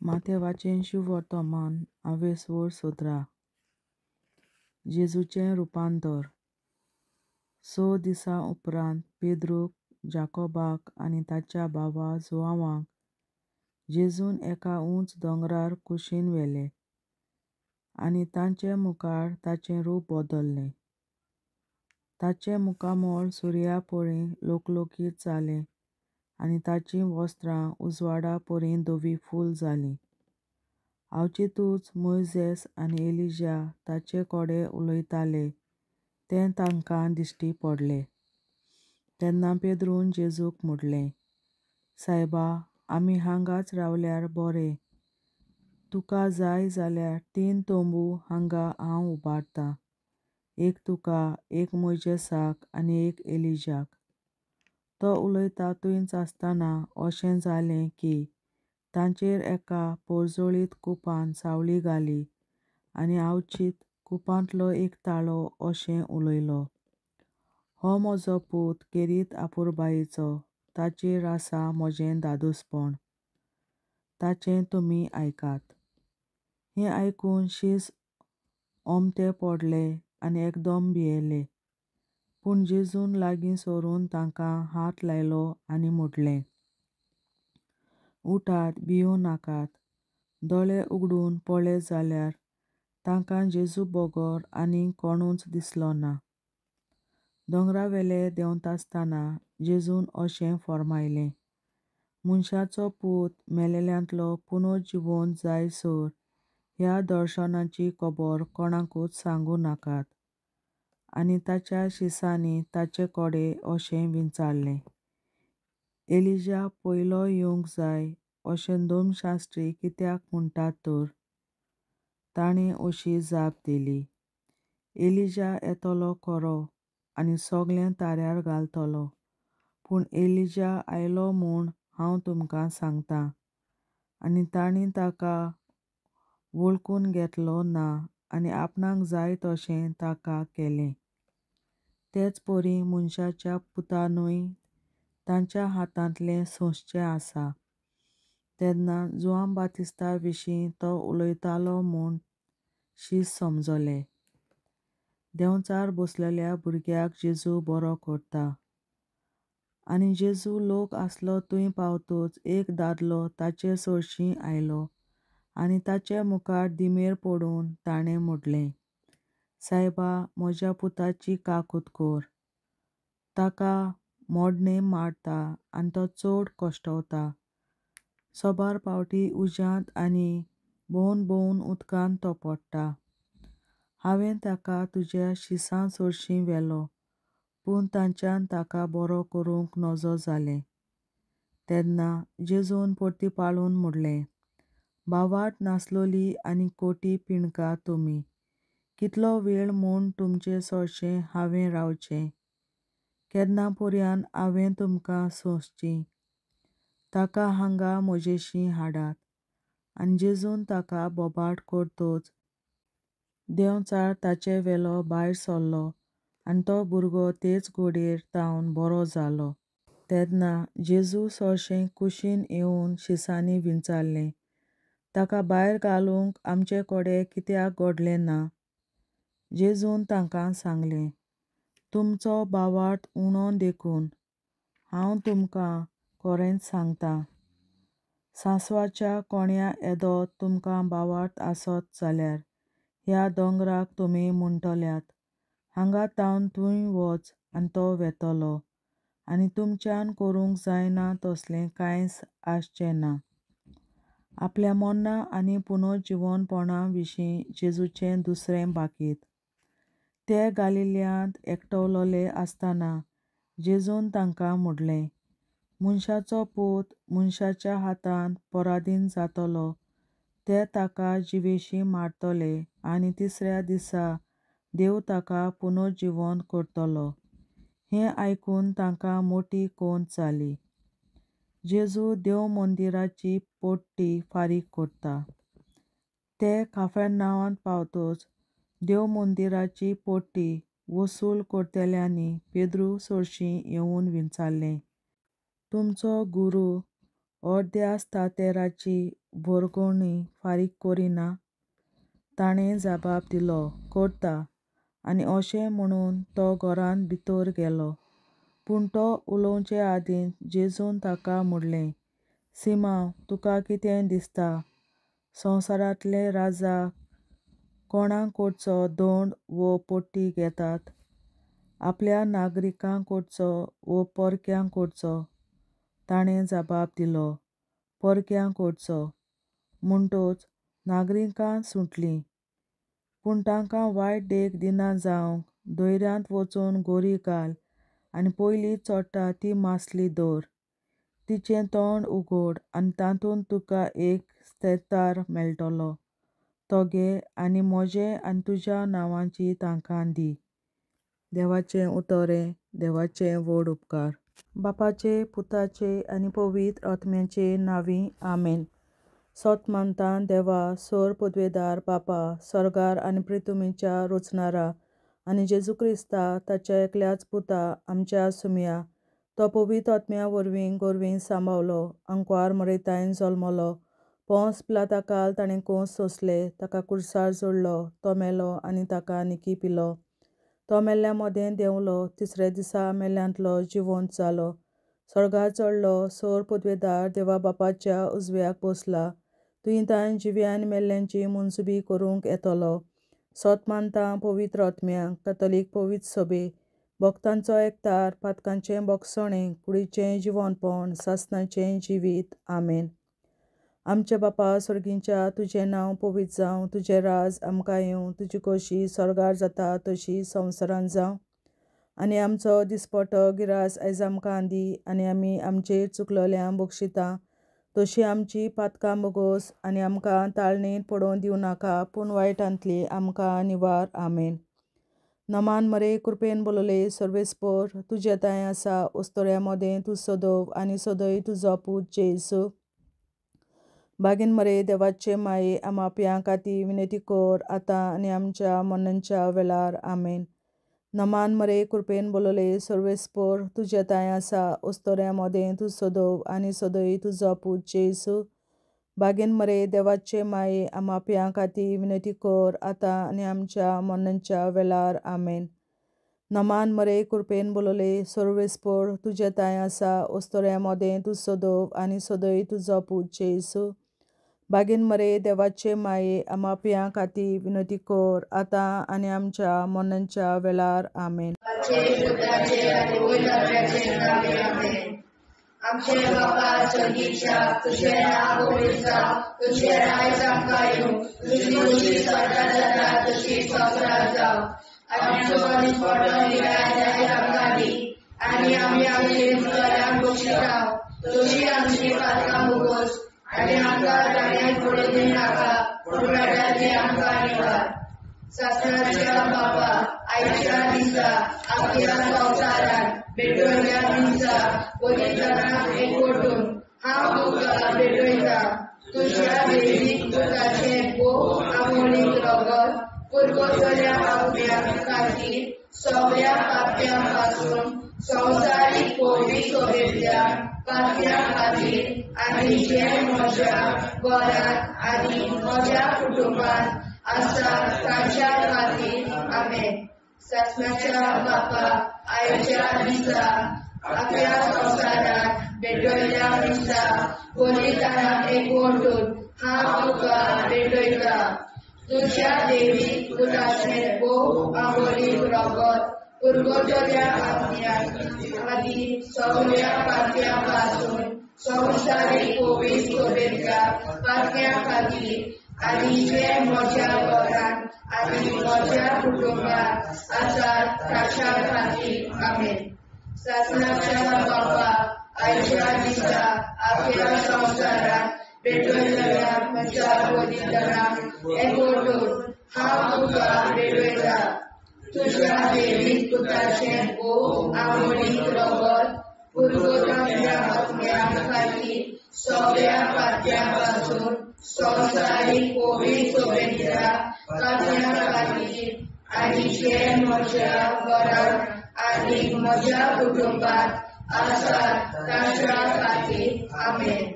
माथेवाचें शुभ वर्तमान आवेसवड सोत्रा. जेजूचें रुपांतर. 6 दिसां उपरांत पेद्रूक, जाकोबाक आनी ताच्या भावा जोआवांक जेजून एका उंच दोंगरार कुशीन व्हेले आनी तांचे मुखार ताचें रूप बदल्लें. ताचें मुखामोल सुर्या परीं लोकलोकीत जालें आनी ताचीं वस्त्रां उजवाडा परीं धवीफूल जालीं. आवचितूच मोइसेस आनी एलिजा ताचे कडेन उलयताले तें तांकां दिश्टी पडलें. तेन्ना पेद्रून जेजूक म्हणलें, सायबा, आमी हांगाच रावल्यार बरें. तुका जाय जाल्यार 3 तोंबू हांगां हांव उबारतां, एक तुका, एक मोइसेसाक आनी एक एलिजाक. तो उलयता थंयच आसतना अशें जालें की तांचेर एका पोरजोळीत कुपान सावळी घाली आनी आवचीत कुपांतलो एक ताळो अशें उलयलो, हो म्हजो पूत खेरीत आपुरबायेचो, ताचेर आसा म्हजें दादोसपण, ताचें तुमी आयकात. हें आयकून शीस ओमते पडले आनी एकदम भियेले. पूण जेजून लागीं सरून तांकां हात लायलो आनी म्हणलें, उठात, भिवूं नाकात. दोळे उगडून पळयत जाल्यार तांकां जेजू बगर आनीक कोणूच दिसलो ना. दोंगरावेले देंवतासतना जेजून अशें फर्मायलें, मनशाचो पूत मेलेल्यांतलो पुनर्जिवंत जायसर ह्या दर्शनाची खबर कोणाकूच सांगूं नाकात. आनी ताच्या शिसांनी ताचे कडेन अशें विचारलें, एलिजा पयलो येवंक जाय अशें धर्मशास्त्री कित्याक म्हणटात तर? ताणें अशी जाप दिली, एलिजा येतलो खरो आनी सगळें ताऱ्यार घालतलो. पूण एलिजा आयलो म्हूण हांव तुमकां सांगतां, आनी तांणी ताका वळखून घेतलो ना आनी आपणाक जाय तशें ताका केलें. तेच परी मनशाच्या पुतानूय तांच्या हातांतलें सोंसचें आसा. तेन्ना जुआन बातिस्ता विशीं तो उलयतालो म्हूण शीस समजलें. देंवचार बसलेल्या भुरग्याक जेजू बरो करता. आनी जेजू लोक आसलो थंय पावतच एक दादलो ताचे सरशीं आयलो आनी ताचे मुखार दिमेर पडून ताणें म्हणलें, सायबा, म्हज्या पुताची काकूट कर. ताका मोडणें मारता आनी तो चड कश्टवता. सोबार पावटी उज्यांत आनी भोंवन भोंवन उदकांत तो पडटा. हांवें ताका तुज्या शिसां चडशीं व्हेलो, पूण तांच्यान ताका बरो करूंक नजो जालें. तेन्ना जेजून परतीपाळून म्हणलें, भावार्थ नासलोलीं आनी खोटीं पिणकां तुमी, कितलो वेळ म्हूण तुमचे चडशें हांवें रावचें? केन्ना पर्यान हांवें तुमकां सोंसचीं? ताका हांगां म्हजेशीं हाडात. आनी जेजून ताका बोबाट करतच देंवचार ताचे वेलो भायर सरलो आनी तो भुरगो तेच घडयेर तावन बरो जालो. तेन्ना जेजू चडशें कुशीन येवन शिसांनी विचारलें, ताका भायर घालूंक आमचे कडेन कित्याक घडलें ना? जेजून तांकां सांगलें, तुमचो भावार्थ उणो देखून. हांव तुमकां खरेंच सांगतां, सांसवाच्या कोण्या येदोत तुमकां भावार्थ आसत जाल्यार ह्या दोंगराक तुमी म्हणटल्यात, हांगां तावन थंय वच आनी तो वेतलो, आनी तुमच्यान करूंक जायना तसलें कांयच आसचें ना. आपल्या मरणा आनी पुनर्जिवनपणा विशीं जेजूचें दुसरें बाकीत. ते गालिल्यांत एकवटलेले आसतना जेजून तांकां म्हणलें, मनशाचो पूत मनशाच्या हातांत पराधीन जातलो, ते ताका जिवेशीं मारतले आनी तिसऱ्या दिसा देव ताका पुनर्जिवंत करतलो. हें आयकून तांकां मोठी खोंत जाली. जेजू देव मंदिराची पडटी फारीक करता. ते काफर्नावांत पावतच देव मंदिराची पडटी वसूल करतेल्यांनी पेद्रू चडशीं येवन विचारलें, तुमचो गुरू अर्दे आसता ते राची भोरगोवणी फारीक करिना. ताणें जबाब दिलो, करता. आनी अशें म्हणून तो घरांत भितर गेलो. पूण तो उलोवचे आदीं जेजून ताका म्हणलें, सिमांव, तुका कितें दिसता? संवसारांतले राजा कोणाक कडचो दंड वो पट्टी घेतात? आपल्या नागरिकांक कडचो वो परक्यांक कडचो? ताणें जबाब दिलो, परक्यांक कडचो. म्हणटच नागरिकां सुटलीं. पूण तांकां वायट देख दिना जावंक दर्यांत वचून गोरी घाल आनी पयली चोडटा ती मासली धर. तिचें तोंड उगड आनी तातूंत तुका एक शेतार मेळटलो. तो घे आनी म्हजें आनी तुज्या नांवांची तांकां दी. देवाचें उतोरें. देवाचें व्हड उपकार. बापाचे, पुताचे आनी पवित्र आत्म्याचे नांवीं. आमेन. सोत मानतां देवा, सर पदवेदार बापा, सर्गार आनी पृथ्वीच्या रचणारा, आनी जेजू क्रिस्ता ताच्या एकल्याच पुता आमच्या सुमया, तो पवित्र आत्म्या वरवीं गोरवीं सांबावलो, अंकवार मरयतायन जल्मलो, पोंस पिलाताकाल ताणें कोंस सोंसले, ताका कुर्सार जोडलो, तो मेलो आनी ताका निकी पिलो. तो मेल्ल्या मोदें देंवलो, तिसऱ्या दिसा मेल्ल्यांतलो जिवंत जालो, सर्गार चडलो, सर पदवेदार देवा बापाच्या उजव्याक बसला, तुयेंतान जिव्या आनी मेल्ल्यांची मुनसुबी करूंक येतलो. सोत मानतां पवित्र आत्म्यांक, कॅथोलीक पवित्र सभे, भक्तांचो एकठार, पातकांचें बोगसणें, कुडीचें जिवंतपण, सासणाचें जिवीत. आमेन. आमचे बापा सर्गींच्या, तुजें नांव पवित्र जावं, तुजें राज आमकां येवं, तुजी खोशी स्वर्गार जाता तशी संवसारांत जावं. आनी आमचो दिसपट्टो गिरास आयज आमकां दी, आनी आमी आमचेर चुकलोल्यांक बक्षिता तशी आमची पातकां बोगोस, आनी आमकां ताळणेंत पडोवन दिवं नाका, पूण वायटांतली आमकां निवार. आमेन. नमान मरे कृपेन बोलोले सर्वेस्पर, तुजे ताय आसा, उस्तोऱ्या मोदें तूं सोदोव आनी सोदय तुजो पूत जेसू. बागीन मरे देवाचे माये, आमाप्यां खातीर विनंती कर, आतां आनी आमच्या मरणाच्या वेळार. आमेन. नमान मरे कृपेन बोलोले सर्वेस्पर, तुजे ताय आसा, उस्तोऱ्या मोदें तूं सोदोव आनी सोदय तुजो पूत जेसू. बागीन मरे देवाचे माये, आमाप्यां खातीर विनंती कर, आतां आनी आमच्या मरणाच्या वेळार. आमेन. नमान मरे कृपेन बोलोले सर्वेस्पर, तुजे ताय आसा, उस्तोऱ्या मोदें तूं सोदोव आनी सोदय तुजो पूत जेसू. बागीन मरे देवाचे माये, आमाप्यां खातीर विनंती कर, आतां आनी आमच्या मरणाच्या वेळार. आमेन. आमचे बापा सर्गीच्या, तुझें नांव पवित्र जावं, तुजें राज आमकां येवं, तुजी खोशी स्वर्गार जाता तशी संवसारांत जावं. आमचो दिसपट्टो गिरास आयज आमकां दी, आनी आमी आमचेर चुकलोल्यांक बक्षिता तशी आमची पातकां बोगोस, आनी आमकां ताळणेंत पडोवन दिवं नाका, पूण वायटांतली आमकां निवार. सासणाच्या बापा, आयच्या दिसा आपल्या संवसारांत भेटवयल्या दिसा पवित्रांक एकवटून हांव तुका भेटयता. तुज्या देवीक पुताचें भोव आमोणीक रगत पुरगोसल्या आत्म्या खातीर सगळ्या पाप्यां पासून संवसारीक पवित्र सभेंतल्या पाप्यां खातीर आनी जे म्हज्या घरांत आनी म्हज्या कुटुंबांत आसा तांच्या खातीर. आमेन. सासणाच्या बापा, आयच्या दिसा आपल्या संवसारांत भेटवयल्या दिसा पवित्रांक एकवटून हांव तुका भेटयता. तुज्या देवीक पुताचें भोव आमोणीक रगत पुरगोसल्या आत्म्या खातीर सगळ्या पाप्यां पासून संवसारीक पवित्र सभेंतल्या पाप्यां खातीर आनी जे म्हज्या घरांत आनी म्हज्या कुटुंबांत आसात तांच्या खातीर. आमेन. सासणाच्या बापा, आयच्या दिसा आपल्या संवसारांत भेटवयल्या म्हज्या पवित्रांक एकवटून हांव तुका भेटयता. तुज्या देवीक पुताचें भोव आमोणीक रगत पुरगोसल्या आत्म्या खातीर सगळ्या पाप्यां पासून संवसारीक पवित्र सभेंतल्या पाप्यां खातीर आनी जे म्हज्या घरांत आनी म्हज्या कुटुंबांत आसात तांच्या खातीर. आमेन.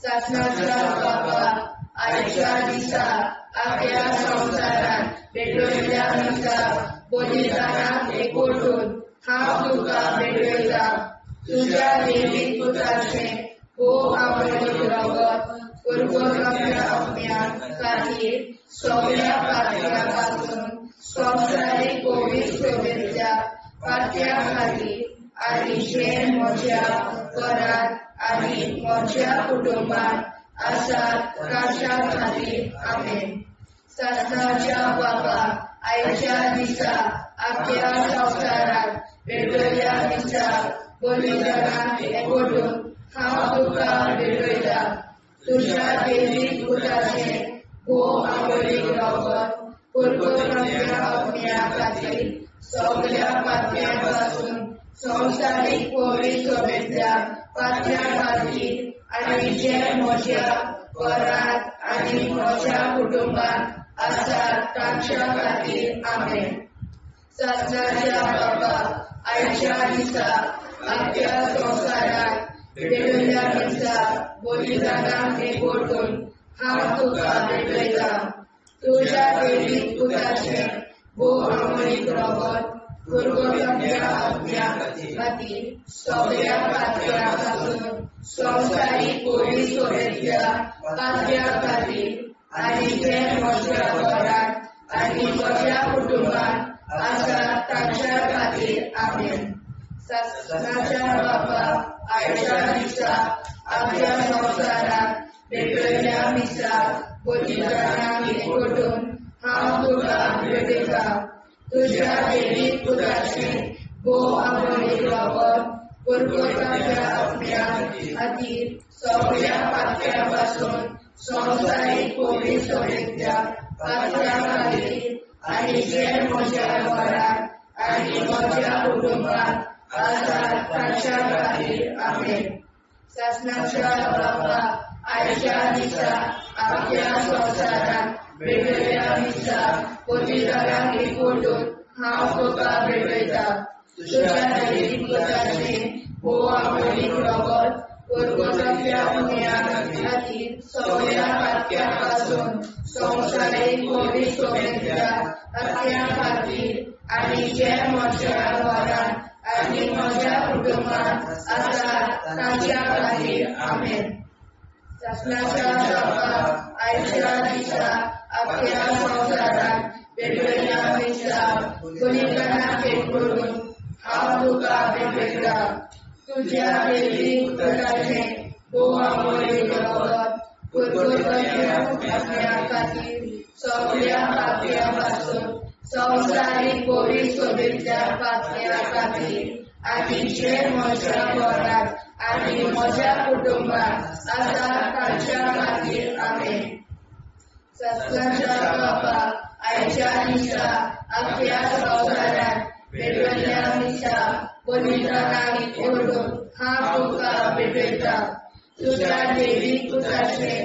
शासनाच्या बाबा आयच्या दिसा आपल्या संसारात पेटवलेल्या मिसा बलिदानात एकवटून हांव तुका भेटयता तुझ्या देवी पुताचे हो आवडीक रगत पुरगोरम्या आपल्या खातीर सगळ्या पातळ्यापासून संवसारीक कोवीड शुभेच्छा पातळ्या खातीर आनी जे म्हज्या घरात आनी म्हज्या कुटुंबात आसात तांच्या खातीर आमेन. शासनाच्या बाबा आयच्या दिसा आपल्या संसारात पेटवलेल्या मिसा बलिदानात एकवटून हांव तुका भेटयता तुझ्या देवी पुताचे हो आवडीक रगत पुरगोरम्या आपल्या खातीर सगळ्या पातळ्यापासून संवसारीक कोवीड शुभेच्छा पातळ्या खातीर आनी जे म्हज्या घरात आनी म्हज्या कुटुंबात आसात तांच्या खातीर आमेन. शासनाच्या बाबा आयच्या दिसा आपल्या संसारात पेटवलेल्या मिसा बलिदानात एकवटून हांव तुका भेटयता तुझ्या देवी पुताचे हो आवडीक रगत पुरगोरम्या आपल्या खातीर सगळ्या पातळ्यापासून संवसारीक कोवीड शुभेच्छा पातळ्या खातीर आनी जे म्हज्या घरात आनी म्हज्या कुटुंबात आसात तांच्या खातीर आमेन. शासनाच्या बाबा आयच्या दिसा आपल्या संसारात पेटवलेल्या मिसा बलिदानात एकवटून हांव तुका भेटयता तुझ्या देवी पुताचे हो आवडीक रगत पुरगोरम्या आपल्या खातीर सगळ्या पातळ्यापासून संवसारीक कोवीड शुभेच्छा पातळ्या खातीर आनी जे म्हज्या घरात आनी म्हज्या कुटुंबात आसात तांच्या खातीर आमेन. शासनाच्या बाबा आयच्या दिसा आपल्या संसारात पेटवलेल्या मिसा बलिदानात एकवटून हांव तुका भेटयता तुझ्या देवी पुताचे हो आवडीक रगत पुरगोरम्या आपल्या खातीर सगळ्या पातळ्यापासून संवसारीक कोवीड शुभेच्छा पातळ्या खातीर आनी जे म्हज्या घरात आनी म्हज्या कुटुंबात आसात तांच्या खातीर आमेन. शासनाच्या बाबा आयच्या दिसा आपल्या संसारात पेटवलेल्या मिसा बलिदानात एकवटून हांव तुका भेटयता तुझ्या देवी पुताचे हो आवडीक रगत पुरगोरम्या आपल्या खातीर सगळ्या पातळ्यापासून संवसारीक कोवीड शुभेच्छा पातळ्या खातीर आनी जे म्हज्या घरात आनी म्हज्या कुटुंबात आसात तांच्या खातीर आमेन. शासनाच्या बाबा आयच्या दिसा आपल्या संसारात पेटवलेल्या मिसा बलिदानात एकवटून हांव तुका भेटयता तुझ्या देवी पुताचे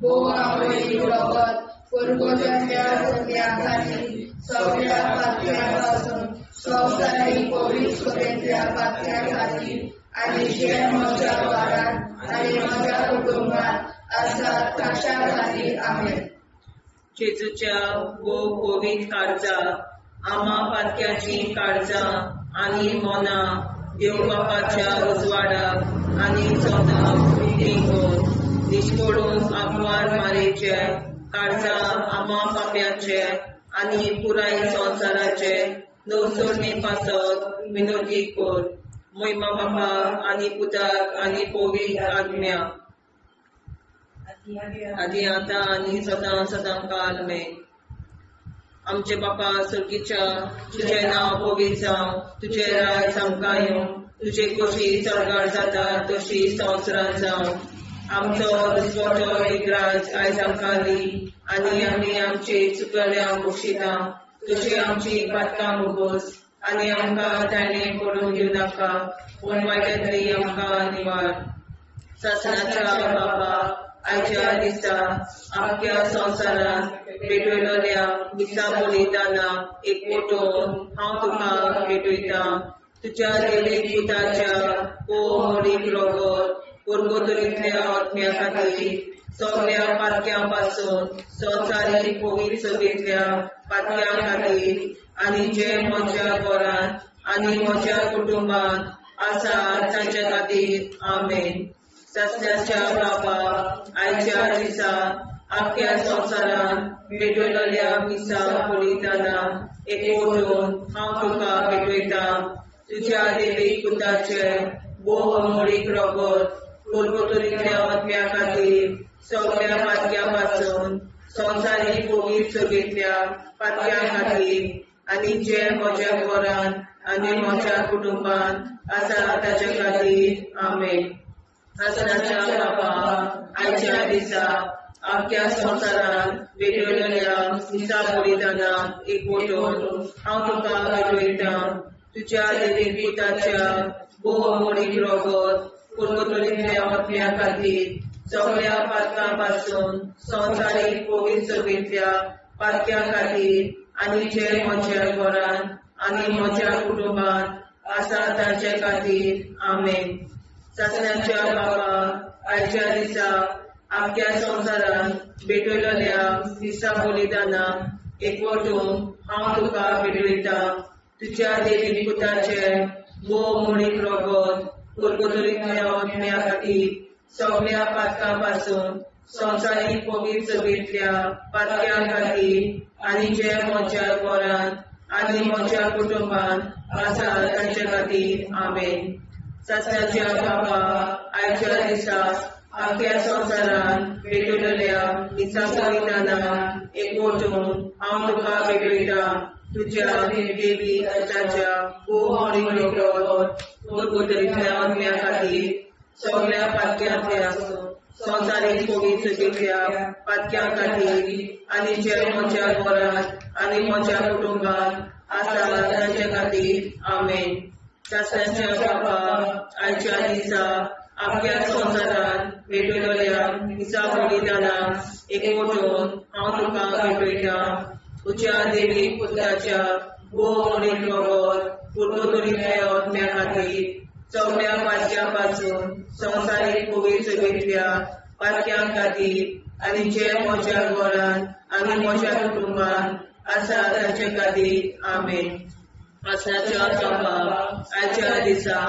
हो आवडीक रगत पुरगोरम्या आपल्या खातीर सगळ्या पातळ्यापासून संवसारीक कोवीड शुभेच्छा पातळ्या खातीर आनी जे म्हज्या घरात आनी म्हज्या कुटुंबात आसात तांच्या खातीर आमेन. जेजूच्या वो कोवीड काळजा आमा पातक्याची काळजा आनी मोना देव बापाच्या उजवाडाक आनी सदांच निश्कोडून आग्वार मारेचे काळजा आमा पाप्याचे आनी पुराय संवसाराचे नवसोडणे पासत विनोदी कोर महिमा बापा आनी पुताक आनी पवित्र आत्म्या आदी आता आनी सदां सदां काल में. आमचे बापा सर्गीच्या तुझे नाव पवित्र जावं तुझे राय आमकां येवं तुझे कशी सरगार जाता तशी संवसारांत जावं. आमचो दिसवटो एकराज आयज आमकां दी आनी आमी आमचे चुकल्यांक बक्षिता तुझे आमची पातकां मुगोस आनी आमकां ताणें पडून दिवं नाका पूण वायटांतली आमकां निवार. शासनाच्या बापा आयच्या दिसा आख्या संवसारांत पेटयलेल्या मिसा बलिदाना एकवटून हांव तुका भेटयता तुज्या देवी पुताच्या आवडीक रगत पुर्गोतरीतल्या आत्म्या खातीर सगळ्या पातक्यां पासून संवसारीक पवित्र सभेंतल्या पातक्यां खातीर आनी जे म्हज्या घरांत आनी म्हज्या कुटुंबांत आसा तांचे खातीर आमेन. सस्याच्या बाबा आयच्या दिसा आख्या संवसारांत भेटयलेल्या मिसा बलिदानाक एकवटून हांव तुका भेटयता. तुज्या देवीक पुताचे भोव अमोलीक रगत पुर्गोतरीतल्या आत्म्या खातीर सगळ्या पातक्यां पासून संवसारीक पवित्र सभेंतल्या पातक्यां खातीर आनी जे म्हज्या घरांत आनी म्हज्या कुटुंबांत आसा ताचे खातीर आमेन. आसनाच्या बाबा आयच्या दिसा आख्या संवसारांत भेटयलेल्या मिसा बलिदानाक एकवटून हांव तुका भेटयता. तुज्या देवीक पुताच्या भोव अमोलीक रगत पुर्गोतरीतल्या आत्म्या खातीर सगळ्या पातकां पासून संवसारीक पवित्र सभेंतल्या पातक्यां खातीर आनी जे म्हज्या घरांत आनी म्हज्या कुटुंबांत आसा तांचे खातीर आमेन. सस्याच्या बाबा आयच्या दिसा आख्या संवसारांत भेटयलेल्या मिसा बलिदानाक एकवटून हांव तुका भेटयता. तुज्या देवीक पुताचे भोव अमोलीक रगत पुर्गोतरीतल्या आत्म्या खातीर सगळ्या पातकां पासून संवसारीक पवित्र सभेंतल्या पातक्यां खातीर आनी जे म्हज्या घरांत आनी म्हज्या कुटुंबांत आसा तांचे खातीर आमेन. सस्याच्या बाबा आयच्या दिसा आख्या संवसारांत भेटयलेल्या मिसा बलिदानाक एकवटून हांव तुका भेटयता. तुज्या देवीक पुताच्या भोव अमोलीक रगत पुर्गोतरीतल्या आत्म्या खातीर सगळ्या पातक्यांतल्या संवसारीक पवित्र सभेंतल्या पातक्यां खातीर आनी जे म्हज्या घरांत आनी म्हज्या कुटुंबांत आसा तांचे खातीर आमेन. सस्याच्या बाबा आयच्या दिसा आख्या संवसारांत भेटयलेल्या मिसा बलिदानाक एकवटून हांव तुका भेटयता. तुज्या देवीक पुताच्या भोव अमोलीक रगत पुर्गोतरीतल्या आत्म्या खातीर सगळ्या पातक्यां पासून संवसारीक पवित्र सभेंतल्या पातक्यां खातीर आनी जे म्हज्या घरांत आनी म्हज्या कुटुंबांत आसा तांचे खातीर आमेन. आसनाच्या बाबा आयच्या दिसा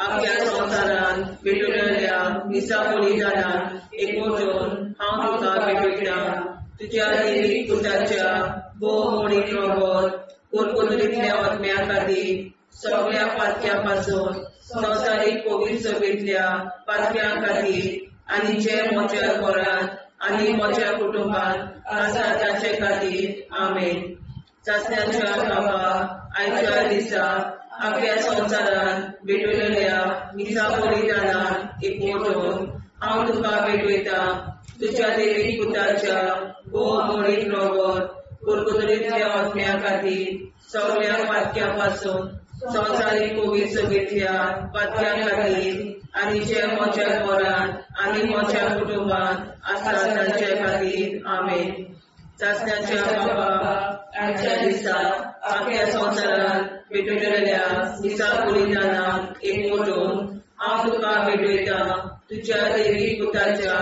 आख्या संवसारांत भेटयलेल्या मिसा बलिदानाक एकवटून हांव तुका भेटयता. तुज्या देवीक पुताच्या भोव अमोलीक रगत पुर्गोतरीतल्या आत्म्या खातीर सगळ्या पातक्यां पासून संवसारीक पवित्र सभेंतल्या पातक्यां खातीर आनी जे म्हज्या घरांत आनी म्हज्या कुटुंबांत आसा तांचे खातीर आमेन. सस्याच्या बाबा आयच्या दिसा आख्या संवसारांत भेटयलेल्या मिसा बलिदानाक एकवटून हांव तुका भेटयता. तुज्या देवीक पुताच्या भोव अमोलीक रगत पुर्गोतरीतल्या आत्म्या खातीर सगळ्या पातक्यां पासून संवसारीक पवित्र सभेंतल्या पातक्यां खातीर आनी जे म्हज्या घरांत आनी म्हज्या कुटुंबांत आसा तांचे खातीर आमेन. सस्याच्या बाबा आयच्या दिसा आख्या संवसारांत भेटयलेल्या मिसा बलिदानाक एकवटून हांव तुका भेटयता. तुज्या देवीक पुताच्या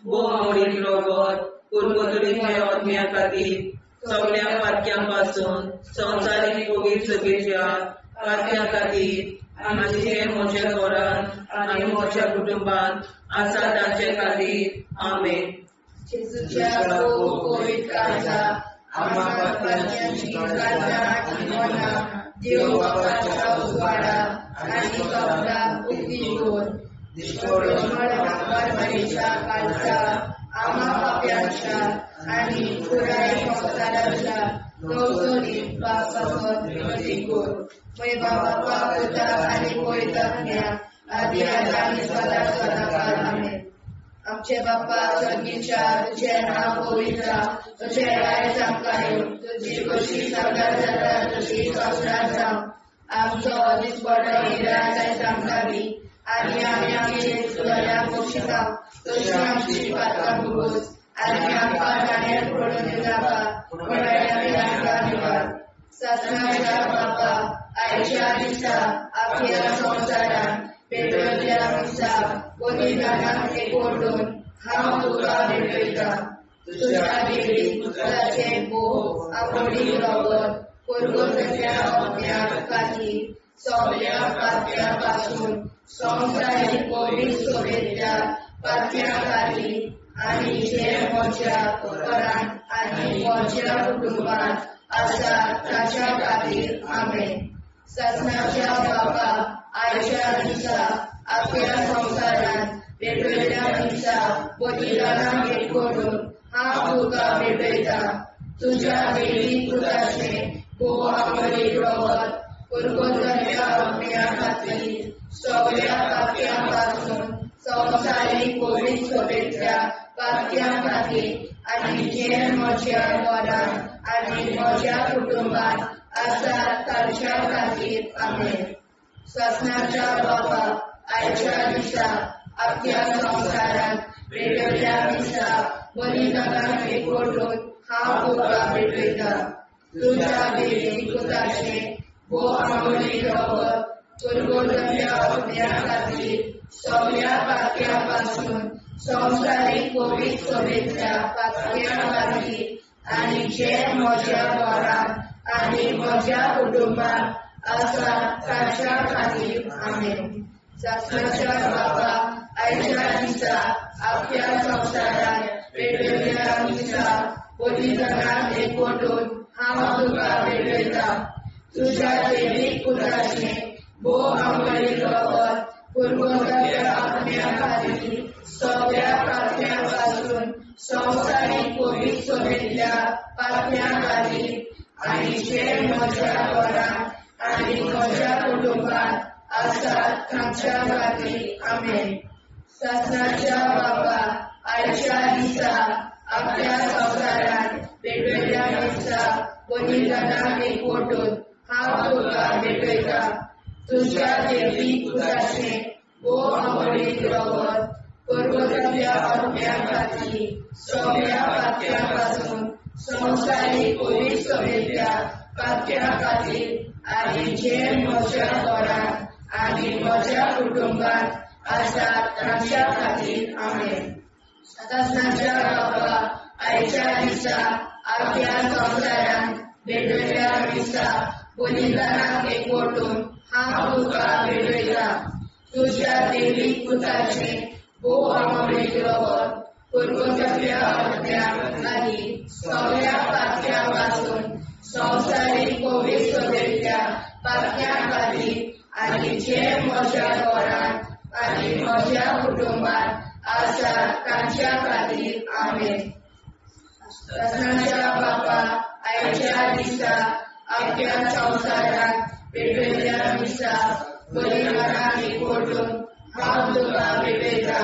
भोव अमोलीक रगत पुर्गोतरीतल्या आत्म्या खातीर सगळ्या पातक्यां पासून संवसारीक पवित्र सभेंतल्या पातक्यां खातीर आनी जे म्हज्या घरांत आनी म्हज्या कुटुंबांत आसा तांचे खातीर आमेन. जेजूच्या पवित्र काळजा आम्हा पातकांची काळजा आनी मना देव बापाच्या उजवाडा आनी कपडा उक्ती कर. परमेच्या काळजा आम्हा पाप्यांच्या आनी पुराय संवसाराच्या नवसरीत पापावर विनंती कर. बाबा पुता आनी पवित्र आत्म्या आदी आनी सदाकाळ आमेन. आमचे बाप्पा स्वर्गीच्या तुझे नाव पवित्र तुझे राय चमका येवं. तुझी कशी सगळ्यात जाता तशी संवसारांत जावं. आमचो दिसपडो हिराय चमकावी आनी आमी आमचे सुवाळ्याक बक्षिसांव. तशी आमची पातकां भोगोस आनी आमकां गाडयेंत पडून नाका पूण आमकां निवार. सस्याच्या बापा आयच्या दिसा आख्या संवसारांत पेटयल्ल्या दिसा बलिदानाक एकवटून हांव तुका भेटयता. तुज्या देवी पुत्राचे भोव आवडीक रगत परगतल्या अग्न्याक खातीर सगळ्या पाप्या पासून संवसारीक पवित्र सभेच्या पाप्या खातीर आनी जे म्हज्या घरांत आनी म्हज्या कुटुंबांत आसा ताच्या खातीर आमेन. सत्नाच्या बाबा आयच्या दिसा आख्या संवसारांत भेटयल्ल्या दिसा बलिदानाक एकवटून हांव तुका भेटयता. तुज्या देवी पुत्राचे भोव आवडीक रगत परगतल्या अग्न्या खातीर सगळ्या पाप्या पासून संवसारीक पवित्र सभेच्या पाप्या खातीर आनी जे म्हज्या घरांत आनी म्हज्या कुटुंबांत आसा ताच्या खातीर आमेन. सत्नाच्या बाबा आयच्या दिसा आख्या संवसारांत भेटयल्ल्या दिसा बलिदानाक एकवटून हांव तुका भेटयता. तुज्या देवी पुत्राचे भोव आवडीक रगत परगतल्या अग्न्या खातीर सगळ्या पाप्या पासून संवसारीक पवित्र सभेच्या पाप्या खातीर आनी जे म्हज्या घरांत आनी म्हज्या कुटुंबांत आसा ताच्या खातीर आमेन. सत्नाच्या बाबा आयच्या दिसा आख्या संवसारांत भेटयल्ल्या दिसा बलिदानाक एकवटून हांव तुका भेटयता. तुज्या देवी पुत्राचे भोव आवडीक रगत परगतल्या अग्न्या खातीर सगळ्या पाप्या पासून संवसारीक पवित्र सभेच्या पाप्या खातीर आनी जे म्हज्या घरांत आनी म्हज्या कुटुंबांत आसा ताच्या खातीर आमेन. सत्नाच्या बाबा आयच्या दिसा आख्या संवसारांत भेटयल्ल्या दिसा बलिदानाक एकवटून हांव तुका भेटयता. तुज्या देवी पुत्राचे भोव आवडीक रगत परगतल्या अग्न्या खातीर सगळ्या पाप्या पासून संवसारीक पवित्र सभेच्या पाप्या खातीर आनी जे म्हज्या घरांत आनी म्हज्या कुटुंबांत आसा ताच्या खातीर आमेन. सत्नाच्या बाबा आयच्या दिसा आख्या संवसारांत भेटयल्ल्या दिसा बलिदानाक एकवटून हांव तुका भेटयता. तुज्या देवी पुत्राचे भोव आवडीक रगत परगतल्या अग्न्या खातीर सगळ्या पाप्या पासून संवसारीक पवित्र सभेच्या पाप्या खातीर आनी जे म्हज्या घरांत आनी म्हज्या कुटुंबांत आसा ताच्या खातीर आमेन. सत्नाच्या बाबा आयच्या दिसा आख्या संवसारांत भेटयल्ल्या दिसा बलिदानाक एकवटून हांव तुका भेटयता.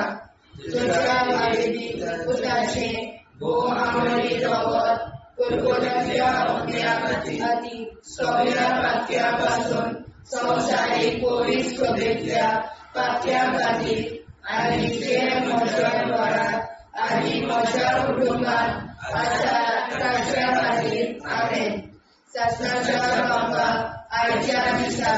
तुज्या देवी पुत्राचे भोव आवडीक रगत परगतल्या अग्न्या खातीर सगळ्या पाप्या पासून संवसारीक पवित्र सभेच्या पाप्या खातीर आनी जे म्हज्या घरांत आनी म्हज्या कुटुंबांत आसा ताच्या खातीर आमेन. सत्नाच्या बाबा आयच्या दिसा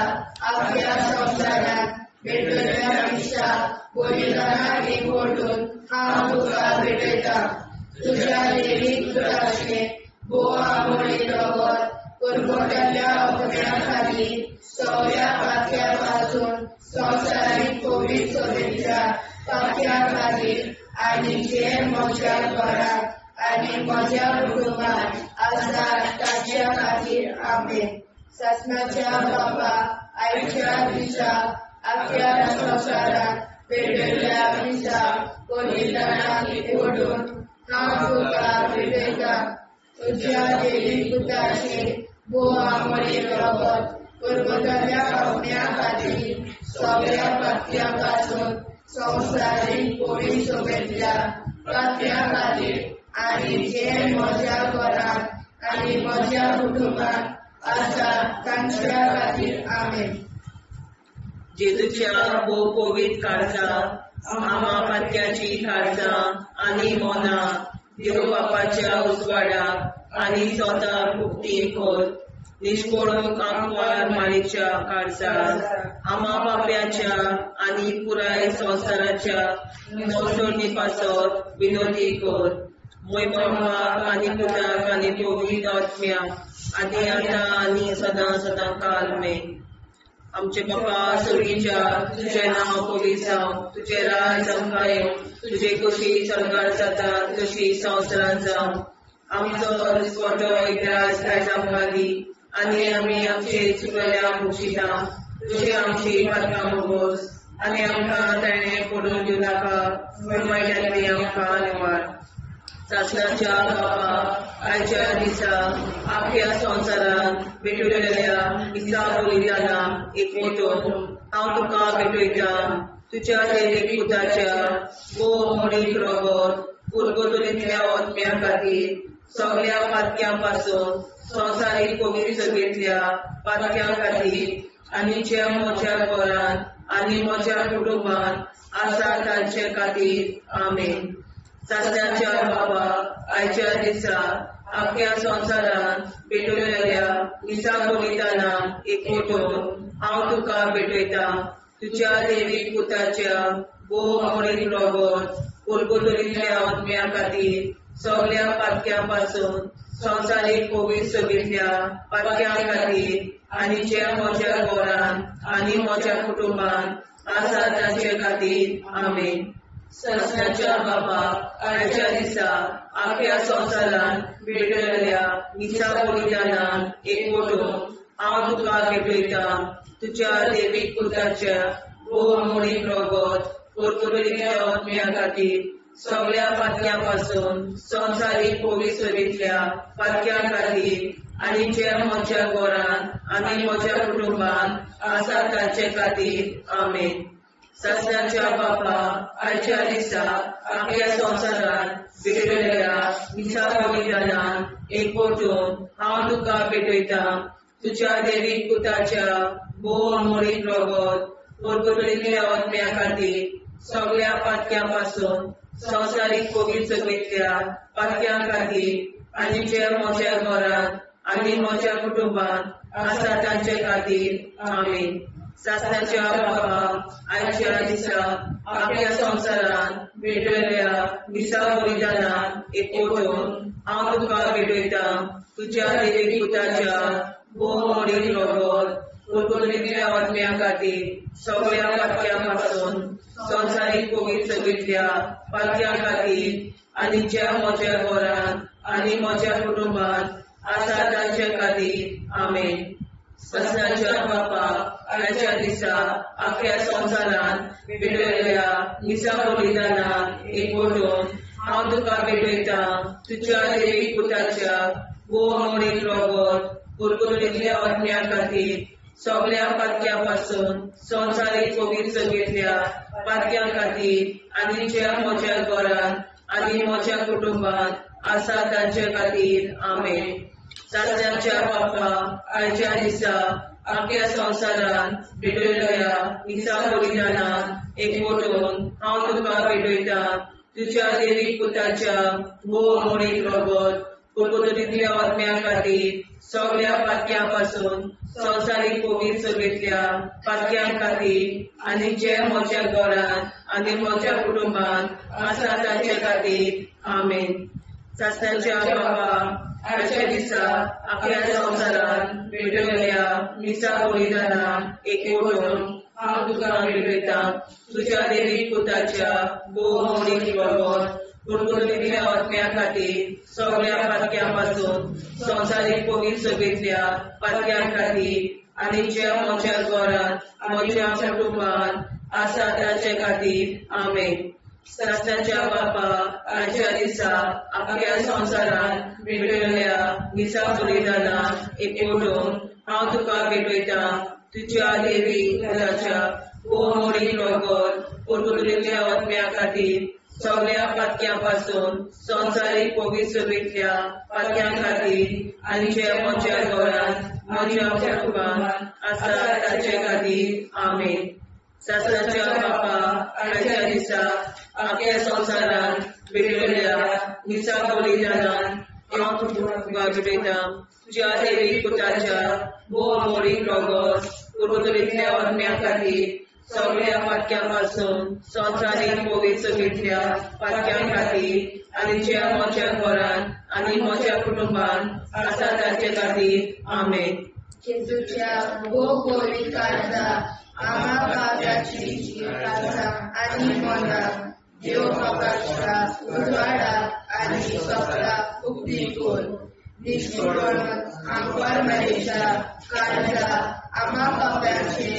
आख्या संवसारांत भेटयल्ल्या दिसा बलिदानाक एकवटून हांव तुका भेटयता. तुज्या देवी पुत्राचे भोव आवडीक रगत परगतल्या अग्न्या खातीर सगळ्या पाप्या पासून संवसारीक पवित्र सभेच्या पाप्या खातीर आनी जे म्हज्या घरांत आनी म्हज्या कुटुंबांत आसा ताच्या खातीर आमेन. सत्नाच्या बाबा आयच्या दिसा आख्या संवसारांत भेटयल्ल्या दिसा बलिदानाक एकवटून हांव तुका भेटयता. तुज्या देवी पुत्राचे भोव आवडीक रगत परगतल्या अग्न्या खातीर सगळ्या पाप्या पासून संवसारीक पवित्र सभेच्या पाप्या खातीर आनी जे म्हज्या घरांत आनी म्हज्या कुटुंबांत आसा तांच्या खातीर आमेन. जेजूच्या भोव पवित्र काळजां आमा पात्याची काळजां आनी मोना देव बापाच्या उजवाडाक आनी स्वता भुक्ती खोल निष्पळून आंकवार माळेच्या काळजात आम्हा पाप्याच्या आणि पुराय संसाराच्या नवसोडणीपासत विनोदी कर. मोय बापाक आणि पुताक आणि पवित्र आत्म्याक आदी आता आणि सदां सदां काल मे. आमचे बापा स्वर्गीच्या तुझे नाव पवित्र जावं, तुझे राज आमकां येवं, तुझे कशी सरकार जाता तशी संवसारांत जावं. आमचो दिसपटो इतिहास आयज आमकां दी आनी आमी आमचे चुकलेल्यांक बक्षिता. तुझे आमची पातकां मोगोस आनी आमकां ताणें पडून दिवं नाका, वायटांतली आमकां निवाड. सासणाच्या बापा आयच्या दिसा आख्या संवसारांत भेटलेल्या दिसा बलिदानाक एकवटून हांव तुका भेटयता. तुज्या दैवीक पुताच्या मोडीक रगत उरगतुरींतल्या आत्म्या खातीर सगळ्या पातक्यां पासून संवसारीक पवित्र सभेंतल्या पातक्यां खातीर आनी जे म्हज्या घरांत आनी म्हज्या कुटुंबांत आसा तांचे खातीर आमेन. सासणाच्या बाबा आयच्या दिसा आख्या संवसारांत भेटलेल्या दिसा बलिदानाक एकवटून हांव तुका भेटयता. तुज्या दैवीक पुताच्या मोडीक रगत उरगतुरींतल्या आत्म्या खातीर सगळ्या पातक्यां पासून संवसारीक पवित्र सभेंतल्या पातक्यां खातीर आनी जे म्हज्या घरांत आनी म्हज्या कुटुंबांत आसा तांचे खातीर आमेन. सासणाच्या बाबा आयच्या दिसा आख्या संवसारांत भेटलेल्या दिसा बलिदानाक एकवटून हांव तुका भेटयता. तुज्या दैवीक पुताच्या मोडीक रगत उरगतुरींतल्या आत्म्या खातीर सगळ्या पातक्यां पासून संवसारीक पवित्र सभेंतल्या पातक्यां खातीर आनी जे म्हज्या घरांत आनी म्हज्या कुटुंबांत आसा तांचे खातीर आमेन. सासणाच्या बापा आयच्या दिसा आख्या संवसारांत भेटलेल्या दिसा बलिदानाक एकवटून हांव तुका भेटयता. तुज्या दैवीक पुताच्या मोडीक रगत उरगतुरींतल्या आत्म्या खातीर सगळ्या पातक्यां पासून संवसारीक पवित्र सभेंतल्या पातक्यां खातीर आनी जे म्हज्या घरांत आनी म्हज्या कुटुंबांत आसा तांचे खातीर आमेन. सासणाच्या बाबा आयच्या दिसा आख्या संवसारांत भेटलेल्या दिसा बलिदानाक एकवटून हांव तुका भेटयता. तुज्या दैवीक पुताच्या मोडीक रगत उरगतुरींतल्या आत्म्या खातीर सगळ्या पातक्यां पासून संवसारीक पवित्र सभेंतल्या पातक्यां खातीर आनी जे म्हज्या घरांत आनी म्हज्या कुटुंबांत आसा तांचे खातीर आमेन. सासणाच्या बापा आयच्या दिसा आख्या संवसारांत भेटलेल्या दिसा बलिदानाक एकवटून हांव तुका भेटयता. तुज्या दैवीक पुताच्या मोडीक रगत उरगतुरींतल्या आत्म्या खातीर सगळ्या पातक्यां पासून संवसारीक पवित्र सभेंतल्या पातक्यां खातीर आनी जे म्हज्या घरांत आनी म्हज्या कुटुंबांत आसा तांचे खातीर आमेन. सासणाच्या बापा आयच्या दिसा आख्या संवसारांत भेटलेल्या दिसा बलिदानाक एकवटून हांव तुका भेटयता. तुज्या दैवीक पुताच्या मोडीक रगत उरगतुरींतल्या आत्म्या खातीर सगळ्या पातक्यां पासून संवसारीक पवित्र सभेंतल्या पातक्यां खातीर आनी जे म्हज्या घरांत आनी म्हज्या कुटुंबांत आसा तांचे खातीर आमेन. सासणाच्या बाबा आयच्या दिसा आख्या संवसारांत भेटलेल्या दिसा बलिदानाक एकवटून हांव तुका भेटयता. तुज्या दैवीक पुताच्या मोडीक रगत उरगतुरींतल्या आत्म्या खातीर सगळ्या पातक्यां पासून संवसारीक पवित्र सभेंतल्या पातक्यां खातीर आनी जे म्हज्या घरांत म्हज्या कुटुंबांत आसा तांचे खातीर आमेन. सासणाच्या बापा आयच्या दिसा आख्या संवसारांत भेटलेल्या दिसा बलिदानाक एकवटून हांव तुका भेटयता. तुज्या दैवीक पुताच्या मोडीक रगत उरगतुरींतल्या आत्म्या खातीर सगळ्या पातक्यां पासून संवसारीक पवित्र सभेंतल्या पातक्यां खातीर आनी जे म्हज्या घरांत म्हज्या कुटुंबांत आसा तांचे खातीर आमेन. सासणाच्या बापा आयच्या दिसा आख्या संवसारांत भेटलेल्या दिसा बलिदानाक हांव तुका भेटयता तुज्या देवी पुताच्या भोव मोरीक रगत पुर्वतरींतल्या अज्ञा खातीर सगळ्या पातक्यां पासून संवसारीक पवित्रतेंतल्या पातक्यां खातीर आनी जे म्हज्या घरान आनी म्हज्या कुटुंबान आसा ताचे खातीर आमेन. जेजूच्या भोव पवित्र काळजा आम्हा पाप्याची प्रार्थना आनी मनाक देव बापाच्या उजवाडा आनी सपला उक्ती कर. निश्चितपण आमकां मेरेच्या काळजा आम्हा पाप्याचे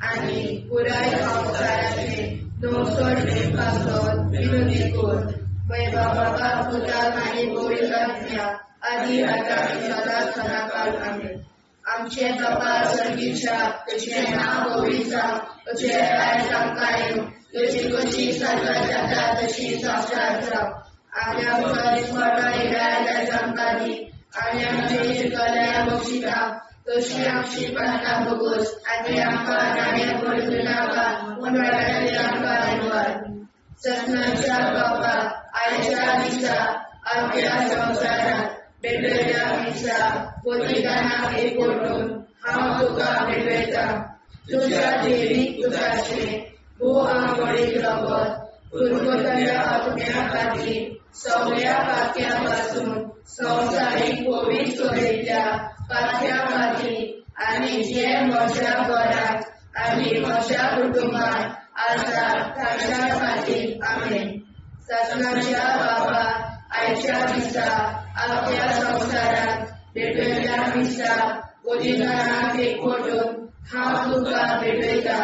आनी पुराय संवसाराचे नवसोडणे पासत विनंती कर. बाबा पुताक आनी पवित्रात्म्या आदी आतां आनी सदांच सदांकाळ आमेन. आमचे बाबा सर्गीच्या तुझे नाव पवित्र तुझे राय आमकां तुझी कशी साजरा जाता तशी संस्कार जावं. आनी आमकां दिसपट्टो इराय आमकां दी आनी आमचे शिकल्या बक्षिता तशी आमची प्रार्थना बगोस आनी आमकां नाणे पडूं नाका पूण वाटायली आमकां निवड. सत्नाच्या बाबा आयच्या दिसा आमच्या संवसारांत भेटलेल्या दिसा बलिदानाक एकवटून हांव तुका भेटयता. तुज्या देवीक पुताचे भोव आंबोळीक रगत पुर्वतल्या आत्म्या खातीर सगळ्या पातक्यां पासून संवसारीक पवित्रतेंतल्या पातक्यां खातीर आनी जे म्हज्या घरांत आनी म्हज्या कुटुंबांत आसा ताच्या खातीर आमेन. सत्नाच्या बाबा आयच्या दिसा आपल्या संवसारांत भेटलेल्या दिसा बलिदानाक एकवटून हांव तुका भेटयता.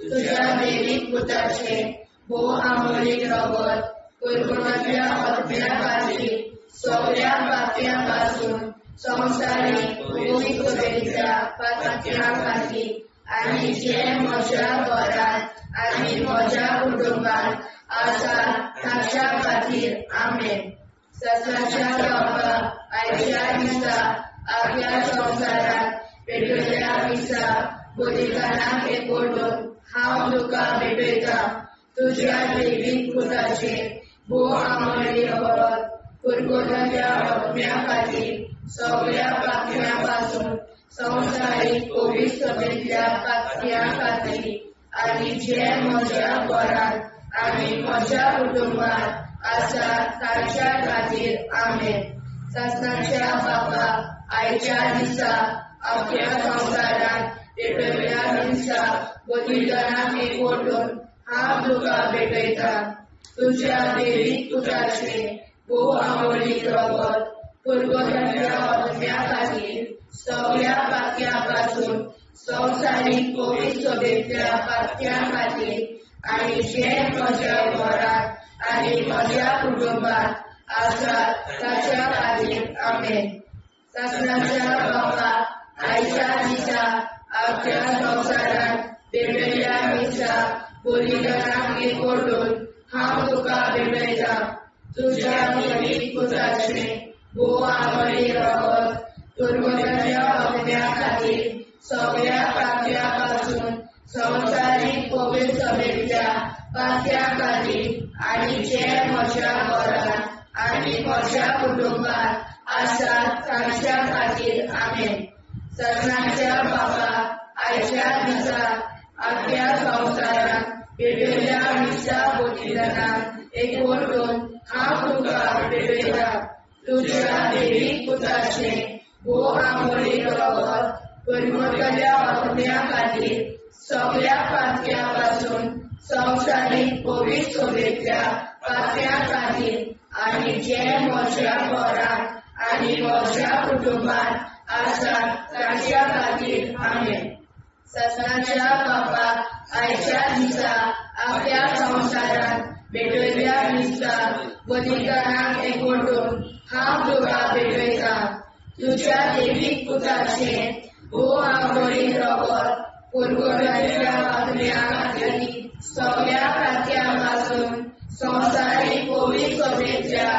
तुज्या देवीक पुताचे भोव आंबोळीक रगत पुर्वतल्या आत्म्या खातीर सगळ्या पातक्यां पासून संवसारीक पवित्रतेंतल्या पातक्यां खातीर आनी जे म्हज्या घरांत आनी म्हज्या कुटुंबांत आसा ताच्या खातीर आमेन. सत्नाच्या बाबा आयच्या दिसा आपल्या संवसारांत भेटलेल्या दिसा बलिदानाक एकवटून हांव तुका भेटयता. तुज्या देवीक पुताचे भोव आंबोळीक रगत पुर्वतल्या आत्म्या खातीर सगळ्या पातक्यां पासून संवसारीक पवित्रतेंतल्या पातक्यां खातीर आनी जे म्हज्या घरांत आनी म्हज्या कुटुंबांत आसा ताच्या खातीर आमेन. सत्नाच्या बाबा आयच्या दिसा आपल्या संवसारांत भेटलेल्या दिसा बलिदानाक एकवटून हांव तुका भेटयता. तुज्या देवीक पुताचे भोव आंबोळीक रगत पुर्वतल्या आत्म्या खातीर सगळ्या पातक्यां पासून संवसारीक पवित्रतेंतल्या पातक्यां खातीर आनी जे म्हज्या घरांत आनी म्हज्या कुटुंबांत आसा ताच्या खातीर आमेन. सत्नाच्या बाबा आयच्या दिसा आपल्या संवसारांत भेटलेल्या दिसा बलिदानाक एकवटून हांव तुका भेटयता. तुज्या देवीक पुताचे भोव आंबोळीक रगत पुर्वतल्या आत्म्या खातीर सगळ्या पातक्यां पासून संवसारीक पवित्रतेंतल्या पातक्यां खातीर आनी जे म्हज्या घरांत आनी म्हज्या कुटुंबांत आसा ताच्या खातीर आमेन. सत्नाच्या बाबा आयच्या दिसा आपल्या संवसारांत भेटलेल्या दिसा बलिदानाक एकवटून हांव तुका भेटयता. तुज्या देवीक पुताचे भोव आंबोळीक रगत पुर्वतल्या आत्म्या खातीर सगळ्या पातक्यां पासून संवसारीक पवित्रतेंतल्या पातक्यां खातीर आनी जे म्हज्या घरांत आनी म्हज्या कुटुंबांत आसा ताच्या खातीर आमेन. सत्नाच्या बाबा आयच्या दिसा आपल्या संवसारांत भेटलेल्या दिसा बलिदानाक एकवटून हांव तुका भेटयता. तुज्या देवीक पुताचे भोव आंबोळीक रगत पुर्वतल्या आत्म्या खातीर सगळ्या पातक्यां पासून संवसारीक पवित्रतेंतल्या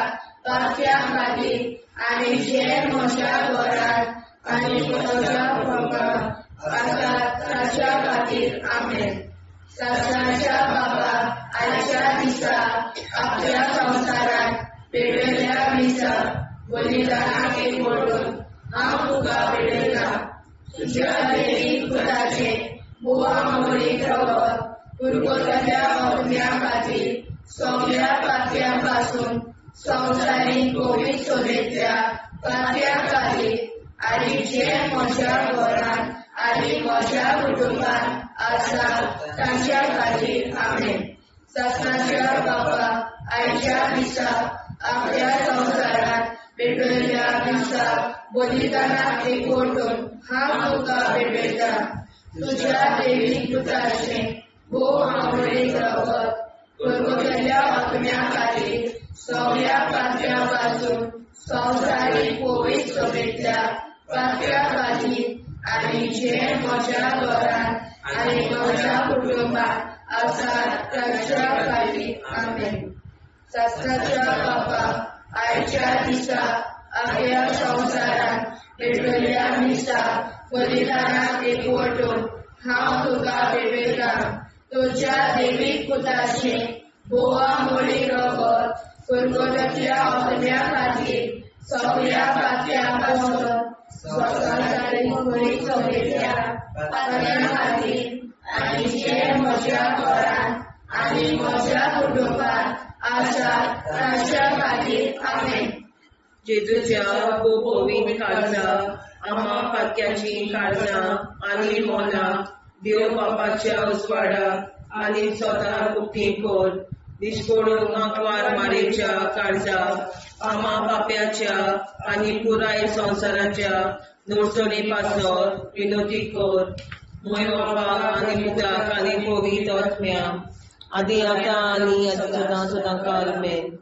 पातक्यां खातीर आनी जे म्हज्या घरांत आनी म्हज्या कुटुंबांत आसा ताच्या खातीर आमेन. सत्नाच्या बाबा आयच्या दिसा आपल्या संवसारांत भेटलेल्या दिसा बलिदानाक एकवटून हांव तुका भेटयता तुज्या दैवीक पुताचे बोवा मोडीत रगत कुरगोताच्या अग्न्या खातीर सगळ्या पातक्यां पासून संवसारीक कोवीड सोबेतल्या पातक्या खातीर आनी जे म्हज्या घरांत आनी म्हज्या कुटुंबांत आसा तांच्या खातीर आमेन. सत्नाच्या बापा आयच्या दिसा आपल्या संवसारांत भेटयल्ल्या दिसा बलिदानाक एकवटून हांव तुका भेटयता तुज्या दैवीक पुताचे भोव आमोडीत रगत कुरगोताच्या अग्न्या खातीर सगळ्या पातक्यां पासून संवसारीक कोवीड सोबेतल्या पातक्या खातीर आनी जे म्हज्या घरांत आनी म्हज्या कुटुंबांत आसा तांच्या खातीर आमेन. सत्नाच्या बापा आयच्या दिसा आपल्या संवसारांत भेटयल्ल्या दिसा बलिदानाक एकवटून हांव तुका भेटयता तुज्या दैवीक पुताचे बोवा मोडीत रगत कुरगोताच्या अग्न्या खातीर सगळ्या पातक्यां पासून संवसारीक कोवीड सोबेतल्या पातक्या खातीर आनी जे म्हज्या घरांत आनी म्हज्या कुटुंबांत आसा तांच्या खातीर आमेन. जेजूच्या पवित्र काळजा आम्हा पातक्याची काळजां आनी मोलां देव बापाच्या उजवाडाक आनी सदां उक्ती कर. दिसपडून आंकवार मारेच्या काळजा आम्हा पाप्याच्या आनी पुराय संवसाराच्या नोडसणी पासत विनोदी कर. मोय बापा आनी पुताक आनी पवित्र आत्म्या आदी आतां आनी सदां सदां काल आमेन.